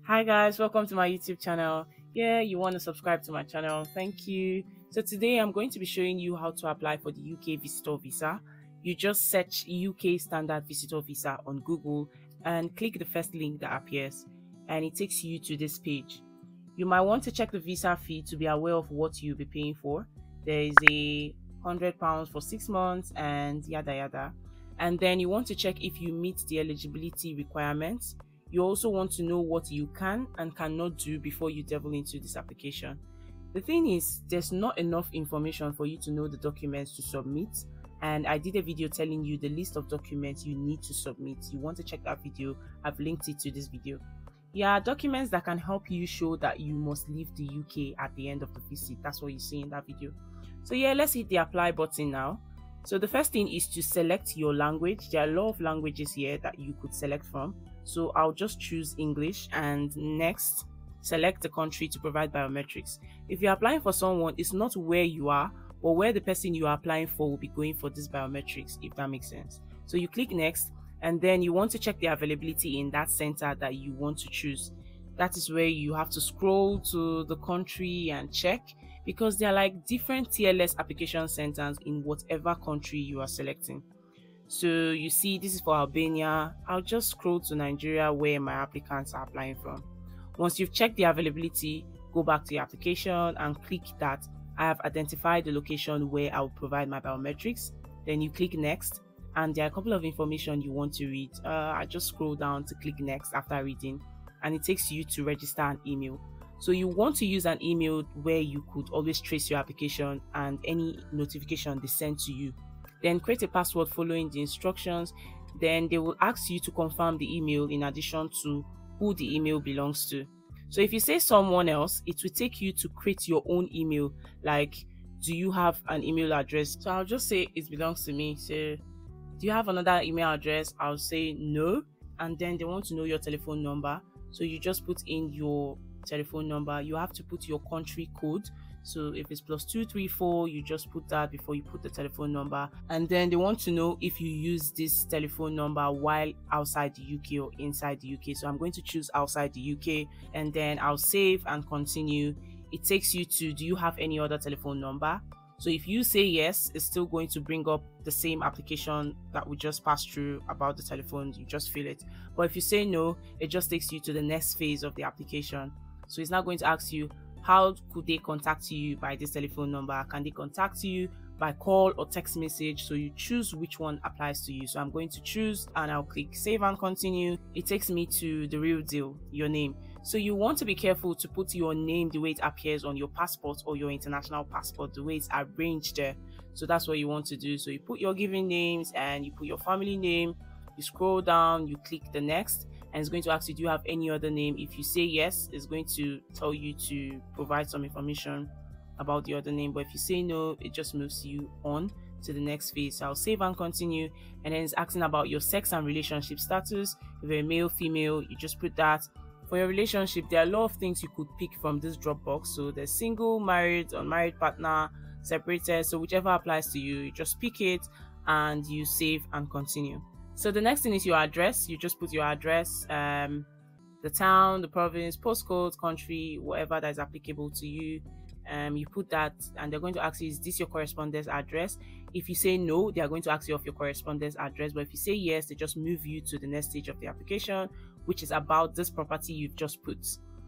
Hi guys, welcome to my YouTube channel. Yeah, you want to subscribe to my channel, thank you. So today I'm going to be showing you how to apply for the UK visitor visa. You just search UK standard visitor visa on Google and click the first link that appears and it takes you to this page. You might want to check the visa fee to be aware of what you'll be paying for. There is a £100 for 6 months and yada yada. And then you want to check if you meet the eligibility requirements. You also want to know what you can and cannot do before you delve into this application. The thing is, there's not enough information for you to know the documents to submit, and I did a video telling you the list of documents you need to submit. You want to check that video, I've linked it to this video. Yeah, documents that can help you show that you must leave the UK at the end of the visit. That's what you see in that video. So yeah, let's hit the apply button now. So the first thing is to select your language. There are a lot of languages here that you could select from. So I'll just choose English and next select the country to provide biometrics. If you're applying for someone, it's not where you are, but where the person you are applying for will be going for this biometrics, if that makes sense. So you click next and then you want to check the availability in that center that you want to choose. That is where you have to scroll to the country and check, because there are like different TLS application centers in whatever country you are selecting. So you see, this is for Albania. I'll just scroll to Nigeria where my applicants are applying from. Once you've checked the availability, go back to your application and click that I have identified the location where I will provide my biometrics. Then you click next and there are a couple of information you want to read. I just scroll down to click next after reading and it takes you to register an email. So you want to use an email where you could always trace your application and any notification they send to you. Then create a password following the instructions. Then they will ask you to confirm the email in addition to who the email belongs to. So if you say someone else, it will take you to create your own email. Like, do you have an email address? So I'll just say it belongs to me. So do you have another email address? I'll say no. And then they want to know your telephone number. So you just put in your telephone number. You have to put your country code. So if it's +234, you just put that before you put the telephone number. And then they want to know if you use this telephone number while outside the UK or inside the UK. So I'm going to choose outside the UK and then I'll save and continue. It takes you to, do you have any other telephone number? So if you say yes, it's still going to bring up the same application that we just passed through about the telephone. You just fill it. But if you say no, it just takes you to the next phase of the application. So it's now going to ask you, how could they contact you by this telephone number? Can they contact you by call or text message? So you choose which one applies to you. So I'm going to choose and I'll click save and continue. It takes me to the real deal, your name. So you want to be careful to put your name the way it appears on your passport or your international passport, the way it's arranged there. So that's what you want to do. So you put your given names and you put your family name. You scroll down, you click the next. And it's going to ask you, do you have any other name? If you say yes, it's going to tell you to provide some information about the other name. But if you say no, it just moves you on to the next phase. So I'll save and continue. And then it's asking about your sex and relationship status. If you're a male, female, you just put that. For your relationship, there are a lot of things you could pick from this drop box. So there's single, married, unmarried partner, separated. So whichever applies to you, you just pick it and you save and continue. So the next thing is your address. You just put your address, the town, the province, postcode, country, whatever that is applicable to you. You put that and they're going to ask you, is this your correspondence address? If you say no, they are going to ask you of your correspondence address. But if you say yes, they just move you to the next stage of the application, which is about this property you've just put.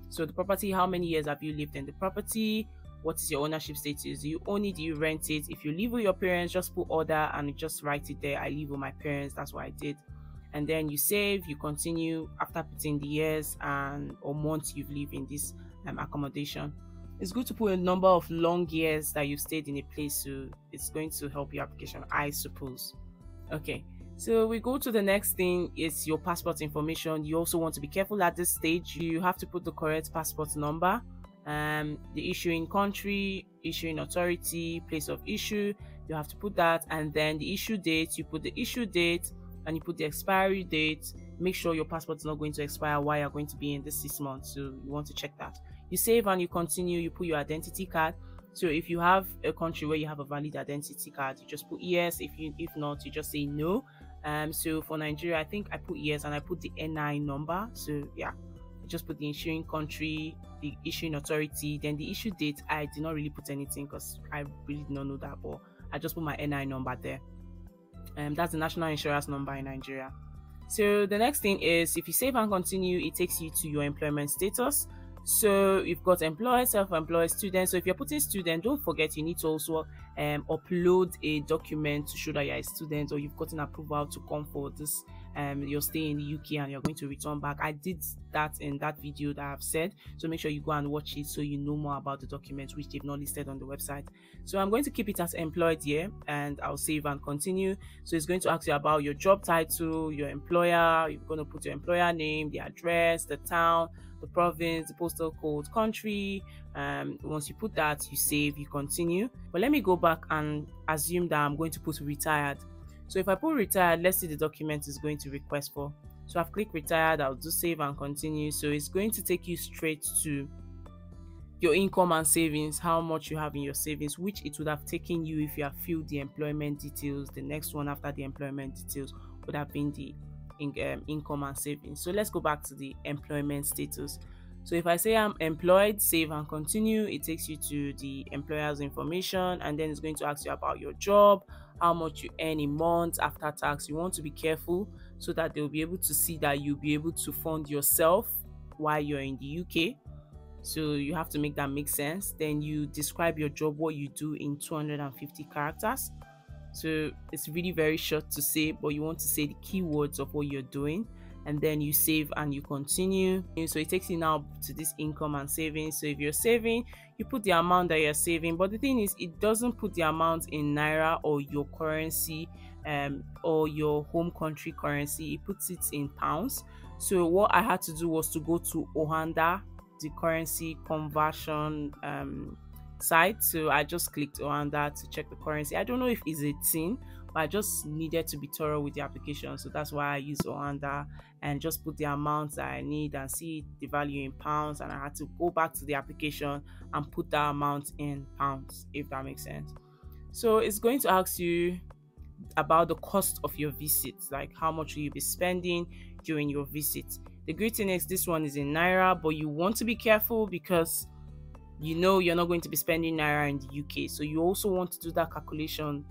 So the property, how many years have you lived in the property? What is your ownership status? Do you own it? Do you rent it? If you live with your parents, just put order and just write it there. I live with my parents. That's what I did. And then you save, you continue after putting the years and or months you've lived in this accommodation. It's good to put a number of long years that you've stayed in a place, so it's going to help your application, I suppose. Okay, so we go to the next thing. Is your passport information. You also want to be careful at this stage. You have to put the correct passport number. The issuing country, issuing authority, place of issue, you have to put that, and then the issue date, you put the issue date and you put the expiry date. Make sure your passport is not going to expire while you're going to be in this 6 months, so you want to check that. You save and you continue. You put your identity card. So if you have a country where you have a valid identity card, you just put yes. If not, you just say no. So for Nigeria, I think I put yes and I put the NI number. So yeah, just put the issuing country, the issuing authority, then the issue date. I did not really put anything because I really did not know that, but I just put my NI number there. That's the national insurance number in Nigeria. So the next thing is, if you save and continue, it takes you to your employment status. So you've got employed, self-employed, student. So if you're putting student, don't forget you need to also upload a document to show that you're a student or you've gotten approval to come for this your stay in the UK and you're going to return back. I did that in that video that I've said, so make sure you go and watch it so you know more about the documents which they've not listed on the website. So I'm going to keep it as employed here and I'll save and continue. So it's going to ask you about your job title, your employer. You're going to put your employer name, the address, the town, the province, the postal code, country. Once you put that, you save, you continue. But let me go back and assume that I'm going to put retired. So if I put retired, let's see the document is going to request for. So I've clicked retired, I'll do save and continue. So it's going to take you straight to your income and savings, how much you have in your savings, which it would have taken you if you have filled the employment details. The next one after the employment details would have been the income and savings. So let's go back to the employment status. So if I say I'm employed, save and continue, it takes you to the employer's information, and then it's going to ask you about your job, how much you earn a month after tax. You want to be careful so that they'll be able to see that you'll be able to fund yourself while you're in the UK. So you have to make that make sense. Then you describe your job, what you do, in 250 characters. So it's really very short to say, but you want to say the keywords of what you're doing, and then you save and you continue. So it takes you now to this income and savings. So if you're saving, you put the amount that you're saving, but the thing is, it doesn't put the amount in naira or your currency or your home country currency. It puts it in pounds. So what I had to do was to go to Ohanda, the currency conversion site. So I just clicked Ohanda to check the currency. I don't know if it's a thing, but I just needed to be thorough with the application, so that's why I used Ohanda and just put the amounts that I need and see the value in pounds, and I had to go back to the application and put that amount in pounds, if that makes sense. So it's going to ask you about the cost of your visit, like how much will you be spending during your visit. The good thing is this one is in naira, but you want to be careful because you know you're not going to be spending naira in the UK, so you also want to do that calculation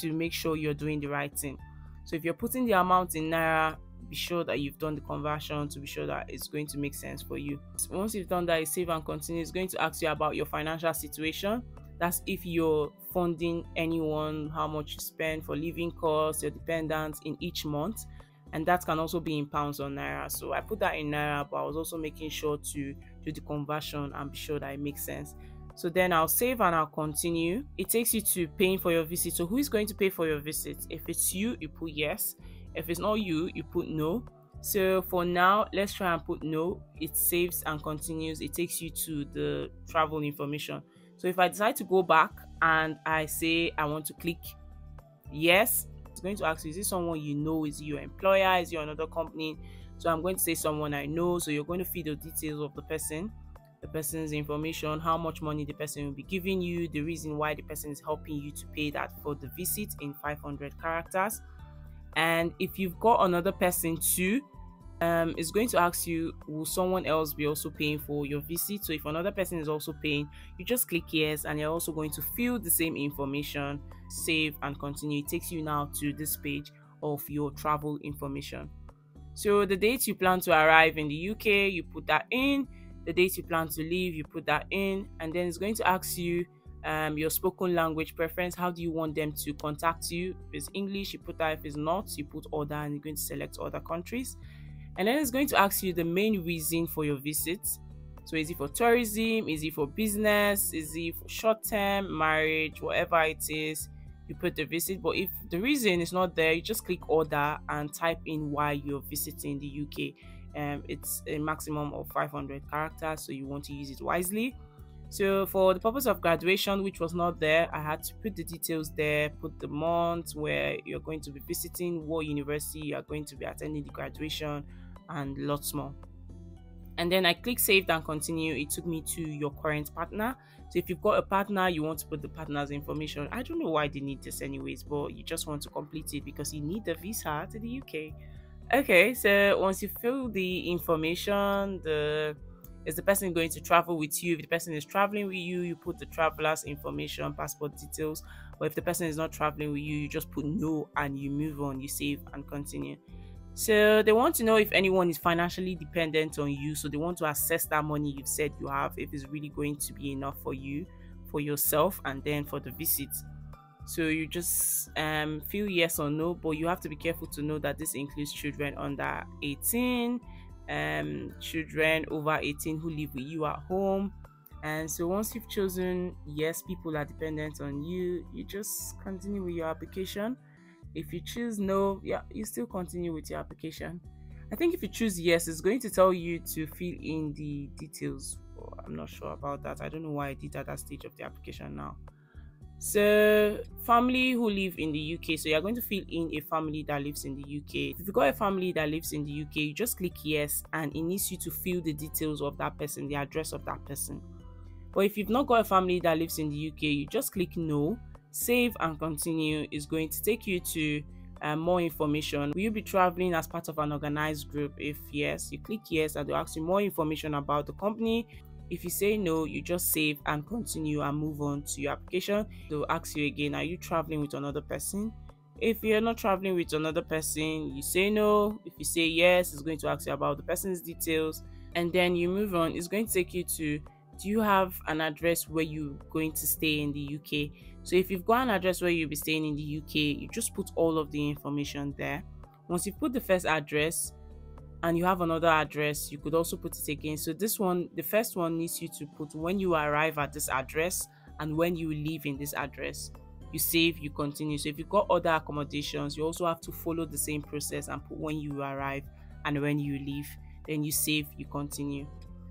to make sure you're doing the right thing. So if you're putting the amount in naira, be sure that you've done the conversion to be sure that it's going to make sense for you. Once you've done that, you save and continue. It's going to ask you about your financial situation. That's if you're funding anyone, how much you spend for living costs, your dependents in each month, and that can also be in pounds or naira. So I put that in naira, but I was also making sure to do the conversion and be sure that it makes sense. So then I'll save and I'll continue. It takes you to paying for your visit. So who is going to pay for your visit? If it's you, you put yes. If it's not you, you put no. So for now, let's try and put no. It saves and continues. It takes you to the travel information. So if I decide to go back and I say I want to click yes, it's going to ask you, is this someone you know? Is it your employer? Is it another company? So I'm going to say someone I know. So you're going to feed the details of the person, the person's information, how much money the person will be giving you, the reason why the person is helping you to pay that for the visit in 500 characters. And if you've got another person too, it's going to ask you, will someone else be also paying for your visit? So if another person is also paying, you just click yes, and you're also going to fill the same information, save and continue. It takes you now to this page of your travel information. So the date you plan to arrive in the UK, you put that in. The date you plan to leave, you put that in. And then it's going to ask you your spoken language preference. How do you want them to contact you? If it's English, you put that. If it's not, you put other, and you're going to select other countries. And then it's going to ask you the main reason for your visit. So is it for tourism? Is it for business? Is it for short-term, marriage, whatever it is? You put the visit. But if the reason is not there, you just click order and type in why you're visiting the UK. It's a maximum of 500 characters, so you want to use it wisely. So for the purpose of graduation, which was not there, I had to put the details there, put the month where you're going to be visiting, what university you are going to be attending the graduation, and lots more. And then I click save and continue. It took me to your current partner. So if you've got a partner, you want to put the partner's information. I don't know why they need this anyways, but you just want to complete it because you need the visa to the UK. Okay, so once you fill the information, is the person going to travel with you? If the person is traveling with you, you put the traveler's information, passport details. Or if the person is not traveling with you, you just put no and you move on, you save and continue. So they want to know if anyone is financially dependent on you. So they want to assess that money you've said you have, if it's really going to be enough for you, for yourself, and then for the visit. So you just feel yes or no, but you have to be careful to know that this includes children under 18, children over 18 who live with you at home. And so once you've chosen yes, people are dependent on you, you just continue with your application. If you choose no, yeah, you still continue with your application. I think if you choose yes, it's going to tell you to fill in the details. I'm not sure about that. I don't know why I did at that stage of the application now. So, family who live in the UK. So, you're going to fill in a family that lives in the UK. If you've got a family that lives in the UK, you just click yes, and it needs you to fill the details of that person, the address of that person. But if you've not got a family that lives in the UK, you just click no, save, and continue. Is going to take you to more information. Will you be traveling as part of an organized group? If yes, you click yes, and they'll ask you more information about the company. If you say no, you just save and continue and move on to your application. They'll ask you again, are you traveling with another person? If you're not traveling with another person, you say no. If you say yes, it's going to ask you about the person's details, and then you move on. It's going to take you to, do you have an address where you're going to stay in the UK? So if you've got an address where you'll be staying in the UK, you just put all of the information there. Once you put the first address, and you have another address, you could also put it again. So this one, the first one, needs you to put when you arrive at this address and when you leave in this address. You save, you continue. So if you've got other accommodations, you also have to follow the same process and put when you arrive and when you leave. Then you save, you continue.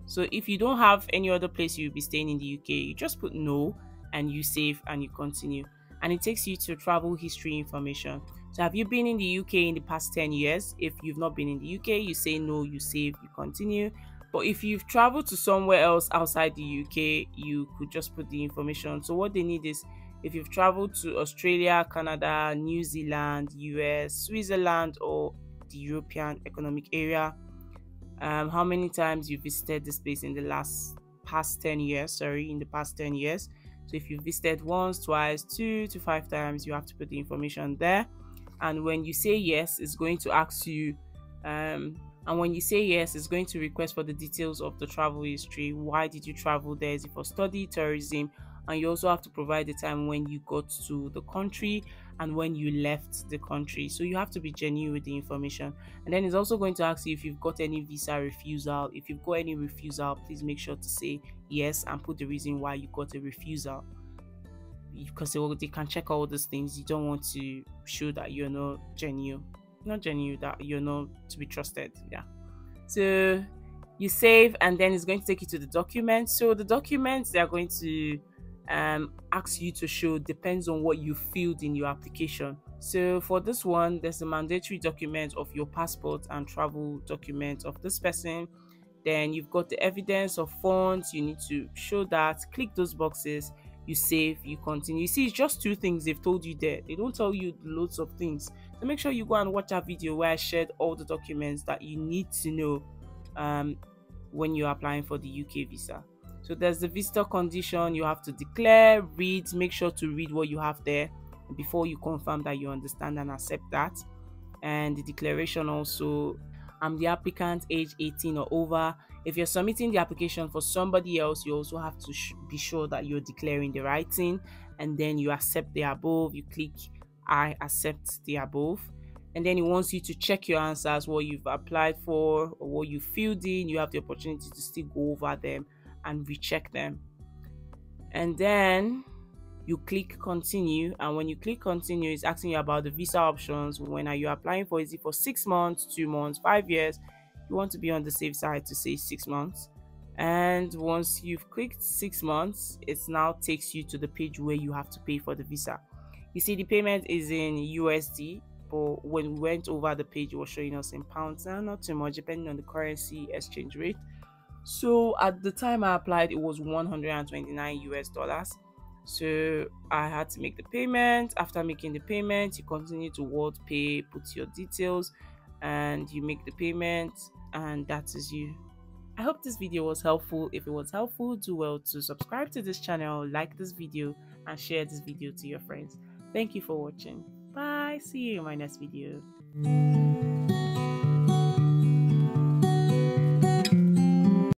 So if you don't have any other place you'll be staying in the UK, you just put no and you save and you continue. And it takes you to travel history information. So have you been in the UK in the past 10 years? If you've not been in the UK, you say no, you save, you continue. But if you've traveled to somewhere else outside the UK, you could just put the information. So what they need is, if you've traveled to Australia, Canada, New Zealand, US, Switzerland, or the European Economic Area, how many times you visited this place in the past 10 years, in the past 10 years. So if you visited once, twice, 2 to 5 times, you have to put the information there. And when you say yes, it's going to ask you, and when you say yes, it's going to request for the details of the travel history. Why did you travel there? Is it for study, tourism? And you also have to provide the time when you got to the country and when you left the country. So you have to be genuine with the information. And then it's also going to ask you if you've got any visa refusal. If you've got any refusal, please make sure to say yes and put the reason why you got a refusal, because they can check all these things. You don't want to show that you're not genuine, that you're not to be trusted. Yeah. So you save, and then it's going to take you to the documents. So the documents they are going to ask you to show depends on what you filled in your application. So for this one, there's a mandatory document of your passport and travel document of this person. Then you've got the evidence of funds. You need to show that. Click those boxes. You save, you continue. You see, it's just 2 things they've told you there. They don't tell you loads of things. So make sure you go and watch that video where I shared all the documents that you need to know when you're applying for the UK visa. So there's the visitor condition you have to declare, read, make sure to read what you have there before you confirm that you understand and accept that. And the declaration also, I'm the applicant, age 18 or over. If you're submitting the application for somebody else, you also have to be sure that you're declaring the right thing, and then you accept the above. You click I accept the above, and then it wants you to check your answers, what you've applied for or what you filled in. You have the opportunity to still go over them and recheck them, and then you click continue. And when you click continue, it's asking you about the visa options. When are you applying for? Is it for 6 months, 2 months, 5 years? You want to be on the safe side to say 6 months. And once you've clicked 6 months, it now takes you to the page where you have to pay for the visa. You see, the payment is in USD, but when we went over the page, it was showing us in pounds. Now, not too much, depending on the currency exchange rate. So at the time I applied, it was 129 US dollars. So I had to make the payment. After making the payment, you continue to word pay, put your details, and you make the payment, and that is you. I hope this video was helpful. If it was helpful, do well to subscribe to this channel, like this video, and share this video to your friends. Thank you for watching. Bye. See you in my next video.